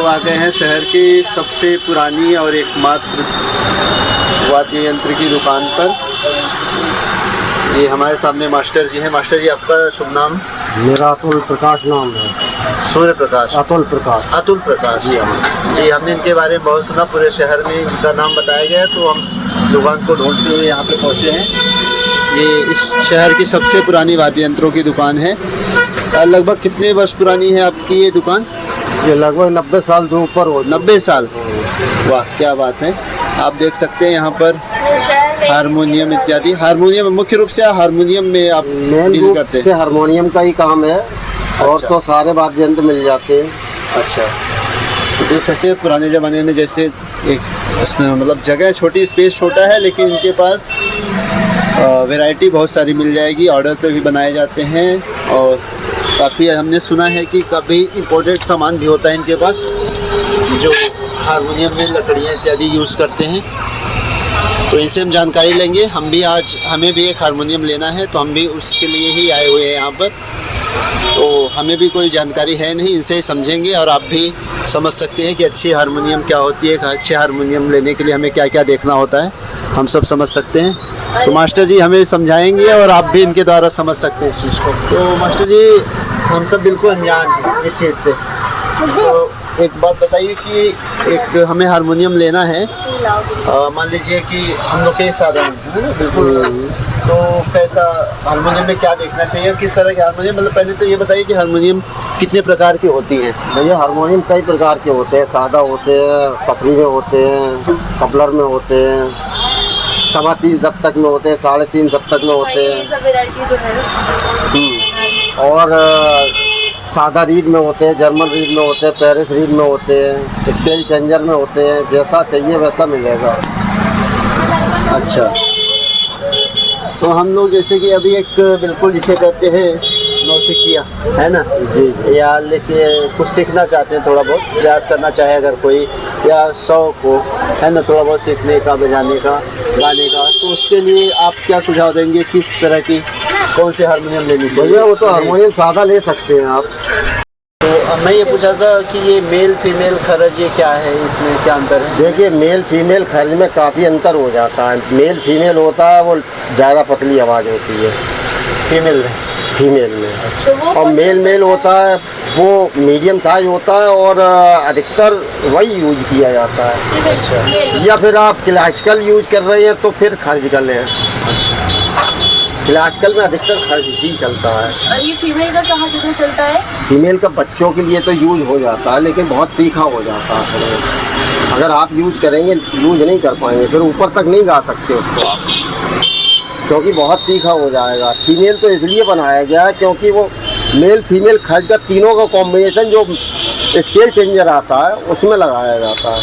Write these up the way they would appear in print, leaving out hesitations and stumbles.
लोग आ गए हैं शहर की सबसे पुरानी और एकमात्र वाद्य यंत्र की दुकान पर। ये हमारे सामने मास्टर जी हैं। मास्टर जी, आपका शुभ नाम? मेरा अतुल प्रकाश नाम है। सूर्य प्रकाश? अतुल प्रकाश। अतुल प्रकाश जी। जी, हमने इनके बारे में बहुत सुना, पूरे शहर में इनका नाम बताया गया है, तो हम दुकान को ढूंढते हुए यहाँ पे पहुँचे हैं। ये इस शहर की सबसे पुरानी वाद्य यंत्रों की दुकान है। लगभग कितने वर्ष पुरानी है आपकी ये दुकान? ये लगभग 90 साल से ऊपर हो। 90 साल? वाह, क्या बात है। आप देख सकते हैं यहाँ पर हारमोनियम इत्यादि। हारमोनियम मुख्य रूप से हारमोनियम में आप डील करते हैं? हारमोनियम का ही काम है। और अच्छा। तो सारे वाद्य यंत्र मिल जाते हैं। अच्छा, तो देख सकते हैं पुराने ज़माने में जैसे एक मतलब जगह छोटी, स्पेस छोटा है, लेकिन इनके पास वैरायटी बहुत सारी मिल जाएगी। ऑर्डर पे भी बनाए जाते हैं और काफ़ी हमने सुना है कि काफ़ी इम्पोर्टेड सामान भी होता है इनके पास, जो हारमोनियम में लकड़ियाँ इत्यादि यूज़ करते हैं। तो इनसे हम जानकारी लेंगे। हम भी आज हमें भी एक हारमोनियम लेना है, तो हम भी उसके लिए ही आए हुए हैं यहाँ पर। तो हमें भी कोई जानकारी है नहीं, इनसे ही समझेंगे और आप भी समझ सकते हैं कि अच्छी हारमोनियम क्या होती है। एक अच्छे हारमोनियम लेने के लिए हमें क्या क्या देखना होता है, हम सब समझ सकते हैं। तो मास्टर जी हमें समझाएंगे और आप भी इनके द्वारा समझ सकते हैं इस चीज़ को। तो मास्टर जी, हम सब बिल्कुल अनजान हैं इस चीज़ से, तो एक बात बताइए कि एक हमें हारमोनियम लेना है, मान लीजिए कि हम लोग के साधन बिल्कुल, तो कैसा हारमोनियम में क्या देखना चाहिए और किस तरह के हारमोनियम, मतलब पहले तो ये बताइए कि हारमोनियम कितने प्रकार की होती हैं? भैया हारमोनियम कई प्रकार के होते हैं। सादा होते हैं, पथरी में होते हैं, कपलर में होते हैं, 3.25 सप्तक में होते हैं, 3.5 सप्तक में होते हैं, और सादा रीड में होते हैं, जर्मन रीड में होते हैं, पेरिस रीड में होते हैं, स्केल चेंजर में होते हैं। जैसा चाहिए वैसा मिलेगा। अच्छा, तो हम लोग जैसे कि अभी एक बिल्कुल जिसे कहते हैं नौसिखिया, है ना जी, या लेके कुछ सीखना चाहते हैं, थोड़ा बहुत प्रयास करना चाहे अगर कोई, या शौक हो, है ना, थोड़ा बहुत सीखने का, बजाने का, गाने का, तो उसके लिए आप क्या सुझाव देंगे? किस तरह की, कौन से हारमोनियम लेनी चाहिए? भैया वो तो हारमोनियम सादा ले सकते हैं आप। तो मैं ये पूछा था कि ये मेल फीमेल खर्च ये क्या है, इसमें क्या अंतर है? देखिए, मेल फीमेल खर्च में काफ़ी अंतर हो जाता है। मेल फीमेल होता है वो ज़्यादा पतली आवाज़ होती है फीमेल में। अच्छा। और मेल होता है वो मीडियम साइज होता है और अधिकतर वही यूज किया जाता है। अच्छा। या फिर आप क्लासिकल यूज कर रहे हैं तो फिर खर्च कर लें। क्लासिकल में अधिकतर खर्च ही चलता है। और ये फीमेल का कहाँ कितना चलता है? फीमेल का बच्चों के लिए तो यूज हो जाता है, लेकिन बहुत तीखा हो जाता है। अगर आप यूज करेंगे, यूज नहीं कर पाएंगे, फिर ऊपर तक नहीं गा सकते उसको आप, क्योंकि बहुत तीखा हो जाएगा। फीमेल तो इसलिए बनाया गया है क्योंकि वो मेल फीमेल खर्च का तीनों का कॉम्बिनेशन जो स्केल चेंजर आता है उसमें लगाया जाता है,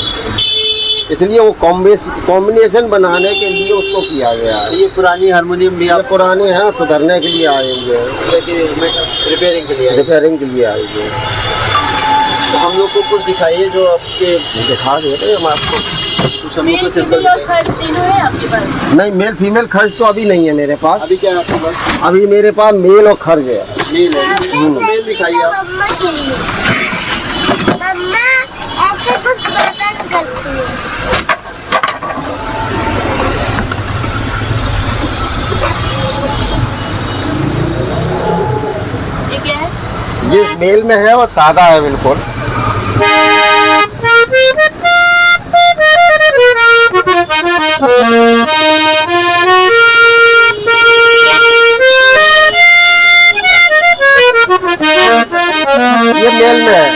इसलिए वो कॉम्बिनेशन बनाने के लिए उसको किया गया है। ये पुरानी हारमोनियम भी आप पुराने हैं, सुधरने के लिए आए हुए हैं, रिपेयरिंग के लिए आए हुए हैं। तो हम लोग को कुछ दिखाइए जो आपके, दिखा देते हैं हम आपको। कुछ हम लोग को सिंपल खर्च तीनों है आपके पास? नहीं, मेल फीमेल खर्च तो अभी नहीं है मेरे पास। अभी क्या है आपके पास? अभी मेरे पास मेल और खर्च है। मेल है, मेल दिखाइए आप। मम्मा ऐसे कुछ बटन करती है। ये क्या है? ये मेल में है और सादा है बिल्कुल। ये मेल में है।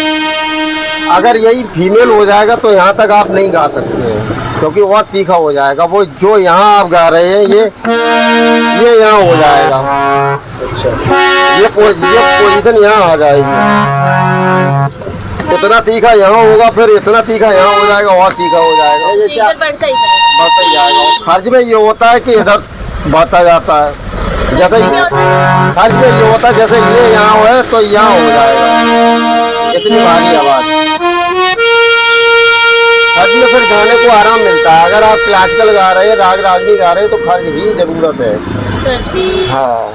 अगर यही फीमेल हो जाएगा तो यहाँ तक आप नहीं गा सकते हैं, क्योंकि और तीखा हो जाएगा। वो जो यहाँ आप गा रहे हैं ये यहाँ हो जाएगा। अच्छा, ये पोजीशन यहाँ आ जाएगी। इतना तीखा यहाँ होगा, फिर इतना तीखा यहाँ हो जाएगा, और तीखा हो जाएगा। जैसे बढ़ता ही जाएगा। खर्च में ये होता है कि इधर बढ़ता जाता है, जैसे खर्च में ये होता है जैसे ये यहाँ है तो यहाँ हो जाएगा। इतनी भारी आवाज़ खर्च में फिर गाने को आराम मिलता है। अगर आप क्लासिकल गा रहे हैं, राग रागनी गा रहे हैं, तो खर्च भी ज़रूरत है। हाँ,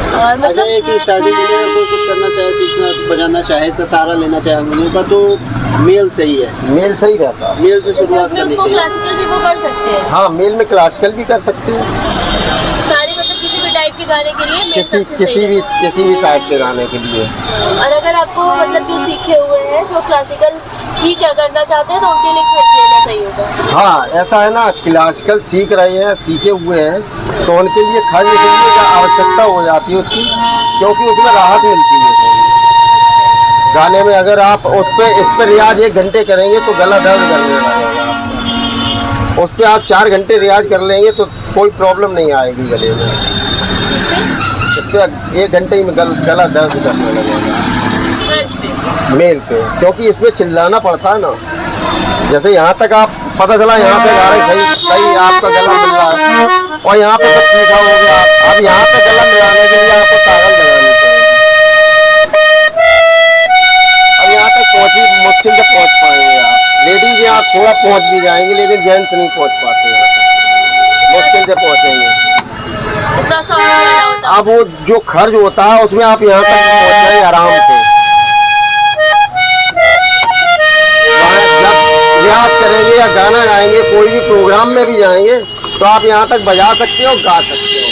और अच्छा, मतलब एक स्टार्टिंग के लिए अगर कोई कुछ करना चाहे, सीखना बजाना चाहे, इसका सहारा लेना चाहे हारमोनियम का, तो मेल सही है, मेल सही रहता है। मेल से शुरुआत उसमें करनी उसको चाहिए। क्लासिकल भी वो कर सकते हैं। हाँ, मेल में क्लासिकल भी कर सकते हो, सारे मतलब किसी भी टाइप के गाने के लिए मेल सबसे सही किसी भी टाइप के गाने के लिए। है। और अगर आपको मतलब जो सीखे हुए हैं जो क्लासिकल ही क्या करना चाहते हैं तो उनके लिए खर्च लेना सही होगा। हाँ, ऐसा है ना, क्लासिकल सीख रहे हैं, सीखे हुए हैं, तो उनके लिए खर्च के लिए क्या आवश्यकता हो जाती है उसकी, क्योंकि उसमें राहत मिलती है थोड़ी। गाने में अगर आप इस पर रियाज 1 घंटे करेंगे तो गला दर्द करने लगेगा। उस पर आप 4 घंटे रियाज कर लेंगे तो कोई प्रॉब्लम नहीं आएगी गले में। इस पर 1 घंटे ही में गला दर्द करने लगेगा खर्च पे मेल पे, क्योंकि इसमें चिल्लाना पड़ता है ना। जैसे यहाँ तक आप पता चला यहाँ से गा रहे सही आपका गला मिल रहा है, और यहाँ पे सब सीखा हो गया, अब यहाँ पे गला मिलाने के लिए आपको ताकत लगानी पड़ेगी। अब यहाँ तक मुश्किल से पहुँच पाएंगे आप। लेडीज यहाँ थोड़ा पहुँच भी जाएंगे, लेकिन जेंट्स नहीं पहुँच पाते यहाँ तक, मुश्किल से पहुँचेंगे। इतना सा होता है। अब वो जो खर्च होता है उसमें आप यहाँ तक पहुँच जाएंगे आराम से। जब रियाज करेंगे या गाना गाएंगे, कोई भी प्रोग्राम में भी जाएंगे, तो आप यहाँ तक बजा सकते हो, गा सकते हो।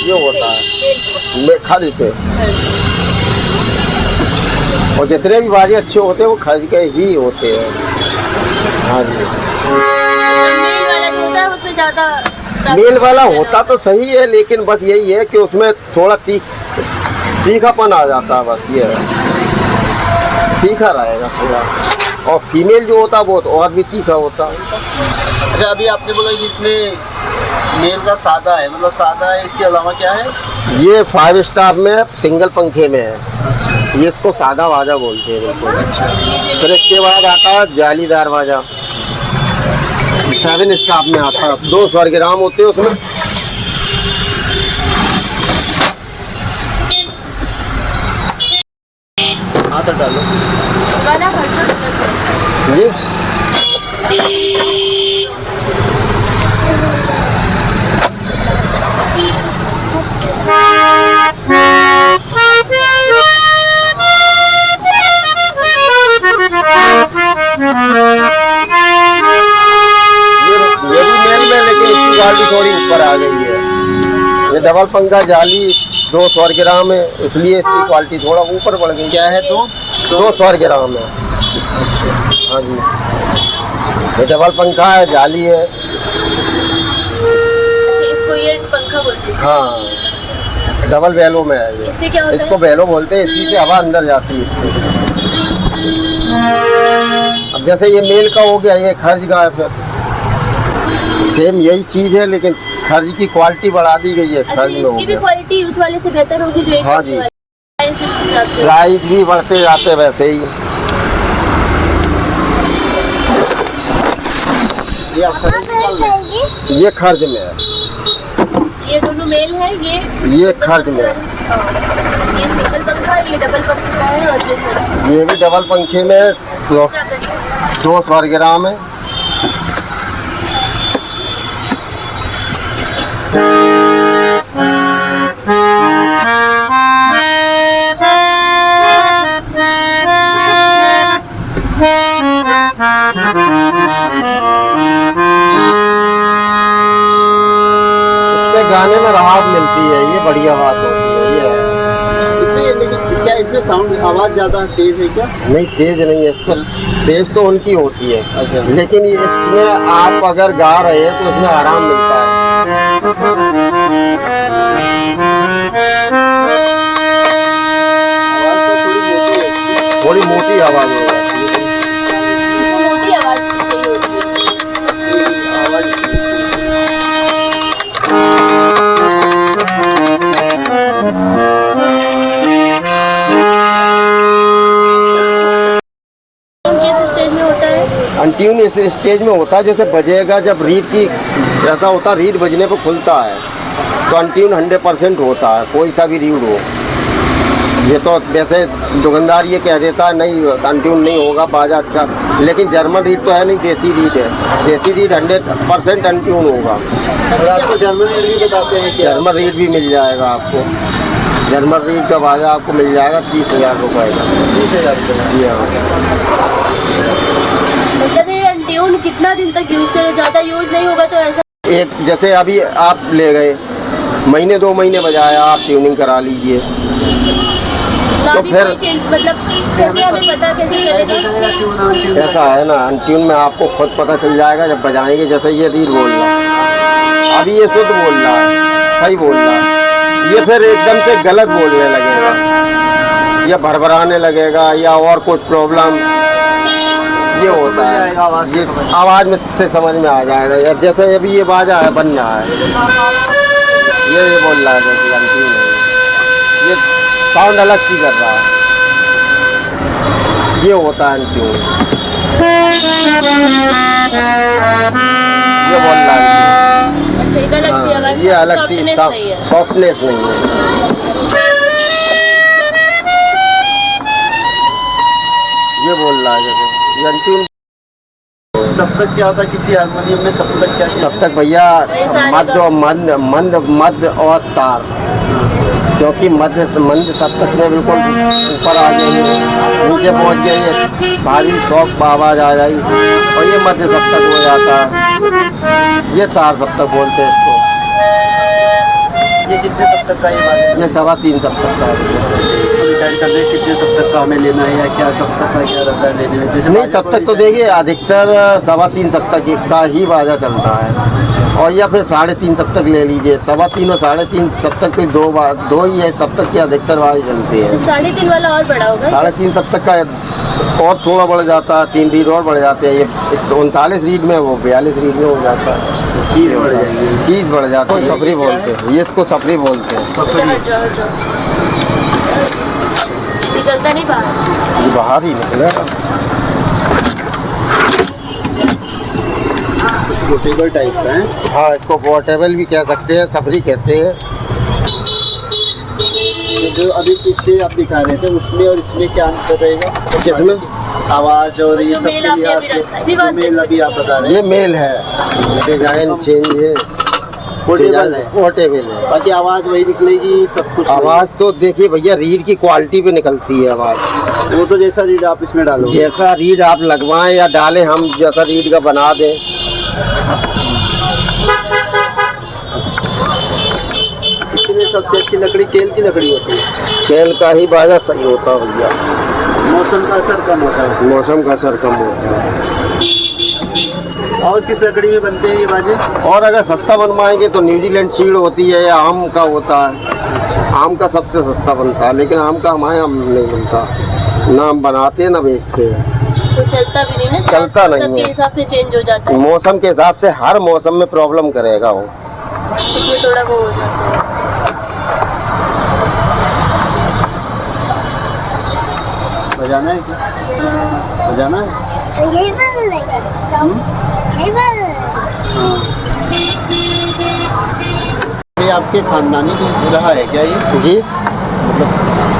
ये होता है खर्च पे। और जितने भी बाजे अच्छे होते हैं वो खर्च के ही होते हैं। हाँ जी, मेल वाला जो होता है उसमें ज़्यादा मेल वाला होता तो सही है, लेकिन बस यही है कि उसमें थोड़ा तीखापन आ जाता है, बस ये है, तीखा रहेगा थोड़ा। और फीमेल जो होता है वो तो और भी तीखा होता है। अच्छा, अभी आपने बोला कि इसमें मेल का सादा है, मतलब सादा है, इसके अलावा क्या है? ये 5 स्टार में सिंगल पंखे में है, ये इसको सादा बाजा बोलते हैं बिल्कुल। फिर इसके बाद आता है जालीदार बाजा, 7 स्टार में आता है, 2 स्वरग्राम होते हैं उसमें। हाथ हटा लो। वाला खर्चा जी, ये भी मेल में, लेकिन इसकी क्वालिटी थोड़ी ऊपर आ गई है। ये डबल पंखा जाली 2 स्वरग्राम है, इसलिए इसकी क्वालिटी थोड़ा ऊपर बढ़ गई। क्या है? 2 स्वरग्राम है। हाँ जी, ये डबल पंखा है, जाली है। अच्छा, इसको ये पंखा बोलते हैं। हाँ, डबल बेलो में है ये। इससे क्या होता इसको है? बेलो बोलते हैं, इसी से हवा अंदर जाती है इसमें। अब जैसे ये मेल का हो गया, ये खर्च का है, फिर सेम यही चीज़ है, लेकिन खर्च की क्वालिटी बढ़ा दी गई है, अच्छा, खर्च में हो इसकी भी गया। क्वालिटी उस वाले से बेहतर होगी जो एक हाँ जी। वाला है, इस हिसाब से। प्राइस भी बढ़ते जाते वैसे ही। ये आपका निकाल लो। ये खर्च में है, ये दोनों मेल है, ये खर्च में है। ये सिंगल पंखा है, ये डबल पंखा है, और ये खर्च। ये भी डबल पंखे में है, तो 2 स्वरग्राम है। गाने में राहत मिलती है, ये बढ़िया बात होती है। ये है इसमें, लेकिन क्या इसमें साउंड आवाज़ ज़्यादा तेज है क्या? नहीं, तेज नहीं है, तेज तो उनकी होती है। अच्छा। लेकिन इसमें आप अगर गा रहे हैं तो इसमें आराम मिलता है। आवाज़ तो थोड़ी मोटी है इसकी। थोड़ी मोटी आवाज हो जाती है। इसमें मोटी आवाज चाहिए होती है। ये आवाज़ किस स्टेज में होता है? अनट्यून इस स्टेज में होता है, जैसे बजेगा जब रीड की, ऐसा होता है रीड बजने पर खुलता है, तो अनट्यून 100% होता है, कोई सा भी रीड हो। ये तो वैसे दुकानदार ये कह देता है नहीं अनट्यून नहीं होगा बाजा अच्छा, लेकिन जर्मन रीड तो है नहीं, देसी रीड है। देसी रीड 100% अनट्यून होगा। और आपको जर्मन रीड भी बताते हैं क्या? जर्मन रीड भी मिल जाएगा आपको। जर्मन रीड का बाजा आपको मिल जाएगा 30,000 रुपये का। 30,000 रुपये। जी हाँ। मतलब ये अनट्यून कितना दिन तक यूज करें, ज्यादा यूज नहीं होगा तो ऐसा? एक जैसे अभी आप ले गए, महीने 2 महीने बजाया, आप ट्यूनिंग करा लीजिए ना तो भी फिर- कोई चेंज, मतलब कैसे हमें पता कैसे चलेगा? ऐसा है ना, अनट्यून में आपको खुद पता चल जाएगा जब बजाएंगे। जैसे ये रीड बोल रहा है, अभी ये शुद्ध बोल रहा है, सही बोल रहा है, ये फिर एकदम से गलत बोलने लगेगा या भरभराने लगेगा या और कुछ प्रॉब्लम, ये होता है। ये आवाज़ में से समझ में आ जाएगा। या जैसे अभी ये बाजा है, बन रहा है, ये बोल रहा है जैसे अनट्यून है, ये साउंड अलग सी कर रहा है, ये होता है अनट्यून। ये बोल रहा है, अच्छा, एक अलग सी आवाज, ये अलग सी softness नहीं है। सॉफ्टनेस नहीं है। ये बोल रहा है जैसे ये अनट्यून। सप्तक क्या होता है किसी हारमोनियम में? सप्तक क्या चीज़ है? तब तक भैया मध्य और मध्य और तार, क्योंकि मध्य सप्तक में बिल्कुल ऊपर आ गई, नीचे पहुंच गई, भारी सॉफ्ट आवाज आ जाए, और ये मध्य सप्तक हो जाता है। ये तार सप्तक बोलते हैं इसको। ये कितने सप्तक का ये बाजा? ये 3.25 सप्तक का है। डिसाइड कर दें कितने सप्तक का हमें लेना है या क्या सप्तक का क्या रहता है लेने में? जैसे नहीं, बाजा सप्तक तो को देखिए अधिकतर 3.25 सप्तक का ही बाजा चलता है, और या फिर 3.5 सप्तक ले लीजिए। 3.25 और 3.5 सप्तक के दो ही है सप्तक की अधिकतर बाजे चलती है। 3.5 वाला और बड़ा होगा? 3.5 सप्तक का और थोड़ा बढ़ जाता है, 3 रीड और बढ़ जाते हैं। ये 39 रीड में, वो 42 रीड में हो जाता है। कीज बढ़ जाएगी। कीज बढ़ जाता है, सफरी बोलते हैं, ये इसको सफरी बोलते हैं। निकलता नहीं बाहर? ये बाहर ही निकलेगा। पोर्टेबल टाइप का है। हाँ, इसको पोर्टेबल भी कह सकते हैं, सफरी कहते हैं। तो जो अभी पीछे आप दिखा रहे थे उसमें और इसमें क्या अंतर रहेगा? किसमें? आवाज और ये जो सब मेल के आपने लिहाज अभी से रखा है, जो मेल अभी आप बता रहे ये हैं मेल है, डिजाइन चेंज है, पोर्टेबल है, पोर्टेबल है। बाकी आवाज वही निकलेगी सब कुछ। आवाज़ तो देखिए भैया, रीड की क्वालिटी पे निकलती है आवाज़। वो तो जैसा रीड आप इसमें डालो, जैसा रीड आप लगवाएं या डालें, हम जैसा रीड का बना दें। इसलिए सबसे अच्छी लकड़ी केल की लकड़ी होती है। खेल का ही बाजा सही होता है भैया, मौसम का असर कम होता है उसमें। मौसम का असर कम होता है। और किस लकड़ी में बनते हैं ये बाजे? और अगर सस्ता बनवाएंगे तो न्यूजीलैंड चीड़ होती है या आम का होता है। आम का सबसे सस्ता बनता है, लेकिन आम का हमारे यहाँ नहीं बनता, ना हम बनाते हैं ना बेचते हैं। तो चलता भी नहीं ना? चलता नहीं सबके है। हिसाब से चेंज हो जाता है, मौसम के हिसाब से हर मौसम में प्रॉब्लम करेगा वो। इसमें थोड़ा वो हो जाता है। बजाना है क्या? बजाना है? यही बन यही बन ये आपके खानदानी भी रहा है क्या ये? जी मतलब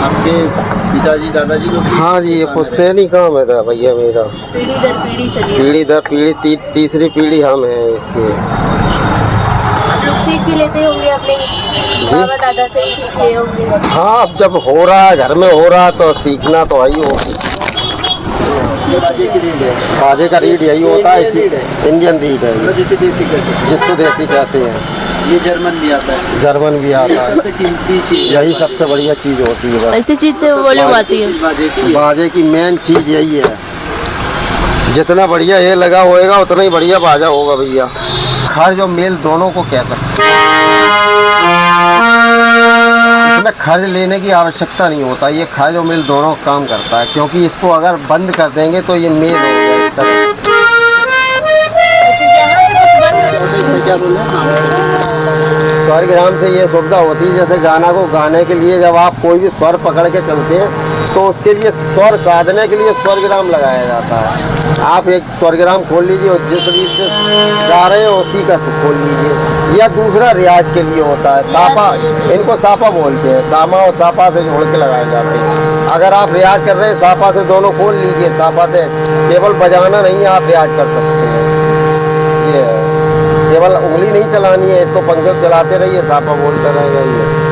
आपके पिताजी दादाजी लोग भी- हाँ जी, ये पुश्तैनी काम है था भैया मेरा, पीढ़ी दर पीढ़ी चली है। पीढ़ी दर पीढ़ी, तीसरी पीढ़ी हम हैं इसके। आप लोग सीख भी लेते होंगे अपने बाबा दादा से ही सीख लिए होंगे। हाँ, अब जब हो रहा है, घर में हो रहा है तो सीखना तो ही हो। ये बाजे की रीड है, बाजे का रीड यही होता है, इसी इंडियन रीड इंडियन रीड है, मतलब जैसे देसी कैसे, जिसको देसी कहते हैं। ये जर्मन भी आता है। जर्मन भी आता है। सबसे कीमती चीज यही सबसे बढ़िया चीज़ होती है। बस ऐसी चीज से वॉल्यूम आती है। बाजे की ये। बाजे की मेन चीज़ यही है, जितना बढ़िया ये लगा होएगा उतना ही बढ़िया बाजा होगा भैया। खर्च और मेल दोनों को कह सकते हैं, इसमें खर्च लेने की आवश्यकता नहीं होता, ये खर्च और मेल दोनों काम करता है, क्योंकि इसको अगर बंद कर देंगे तो ये मेल हो गया एक तरह। अच्छा, यहाँ से कुछ बंद तो इससे क्या बोल रहे हैं? स्वरग्राम से ये सुविधा होती है, जैसे गाना को गाने के लिए जब आप कोई भी स्वर पकड़ के चलते हैं तो उसके लिए स्वर साधने के लिए स्वरग्राम लगाया जाता है। आप एक स्वरग्राम खोल लीजिए और जिस रीत से गा रहे हो उसी का खोल लीजिए, या दूसरा रियाज के लिए होता है सापा, इनको सापा बोलते हैं, सामा और सापा से जोड़ के लगाए जाते हैं। अगर आप रियाज कर रहे हैं सापा से दोनों खोल लीजिए, सापा से केवल बजाना नहीं है, आप रियाज कर सकते हैं। ये है, केवल उंगली नहीं चलानी है, इसको पंखे चलाते रहिए, सापा बोलते रहेंगे।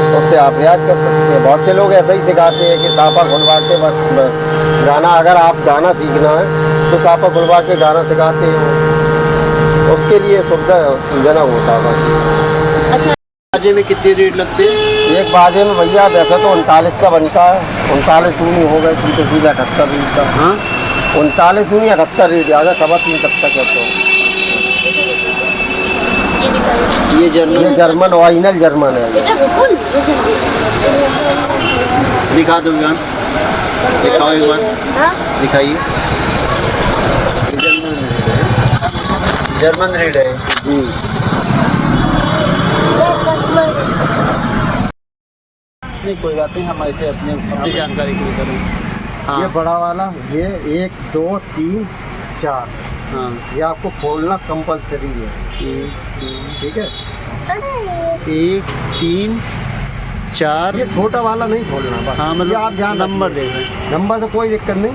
तो उससे आप रियाज कर सकते हैं। बहुत से लोग ऐसा ही सिखाते हैं कि साफा खुलवा के बस गाना, अगर आप गाना सीखना है तो साफा खुलवा के गाना सिखाते हैं, उसके लिए सुविधाजनक होता है बस। अच्छा, बाजे में कितनी रीड लगती है? एक बाजे में भैया वैसे तो 39 का बनता है, 39 दूनी हो गई थी तो सीधा 78 रीड का। हाँ 39 दूनी 78 रीड, अगर 3.25 तक तक है तो। ये दिखाइए। ये जर्मन जर्मन ओरिजिनल जर्मन है ये। बेटा बिल्कुल ये जल्दी। दिखा दो विवान, दिखाओ एक बार, हाँ दिखाइए। जर्मन रीड है जी। नहीं कोई बात नहीं, हम ऐसे अपनी जानकारी के लिए करें। हाँ ये बड़ा वाला, ये 1 2 3 4, हाँ ये आपको खोलना कंपलसरी है, ठीक है। 1 3 4। ये छोटा वाला नहीं खोलना बस। हाँ ये मतलब आप ध्यान नंबर रखिए। देखें। नंबर तो कोई दिक्कत बस नहीं,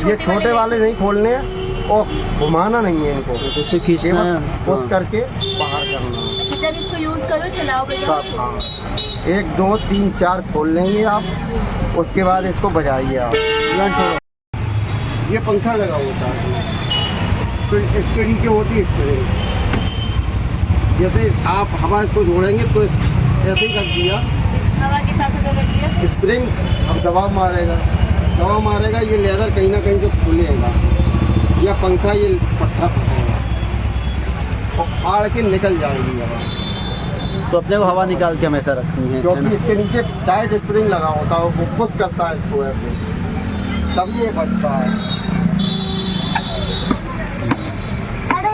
ये छोटे छोटे वाले नहीं खोलने हैं और घुमाना नहीं है इनको, जैसे खींचना है। पुश हाँ। करके बाहर करना है। अच्छा, जब इसको यूज करो, चलाओ, बजाओ। सब, हाँ 1 2 3 4 खोल लेंगे आप, उसके बाद इसको बजाइए आप। विवान छोड़ो। ये पंखा लगा होता है, तो इसके नीचे होती है स्प्रिंग। जैसे आप हवा इसको जोड़ेंगे तो ऐसे ही रख दिया, हवा के साथ अगर रख दिया स्प्रिंग अब दबाव मारेगा, ये लेदर कहीं ना कहीं से खुलेगा, या पंखा ये पट्टा फंसेगा और फाड़ के निकल जाएगी हवा, तो अपने को हवा निकाल के हमेशा रखनी है क्योंकि इसके नीचे टाइट स्प्रिंग लगा होता है, वो पुश करता है इसको ऐसे, तब ये बचता है।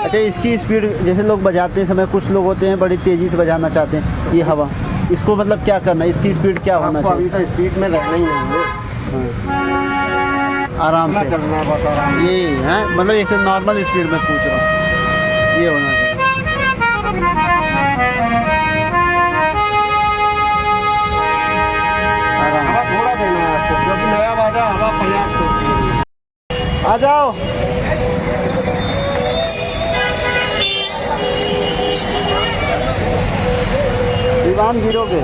अच्छा इसकी स्पीड, जैसे लोग बजाते समय कुछ लोग होते हैं बड़ी तेज़ी से बजाना चाहते हैं, ये हवा, इसको मतलब क्या करना है, इसकी स्पीड क्या होना आपको अभी चाहिए? तो स्पीड में रहना ही नहीं है, आराम ना से चलना है बस आराम से। ये है, मतलब एक नॉर्मल स्पीड में पूछ रहा हूँ, ये होना चाहिए। आराम। हवा थोड़ा देना है आपको, क्योंकि नया बाजा हवा पर्याप्त होती है। आ जाओ। विवान गिरोगे।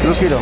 रुकी रहो।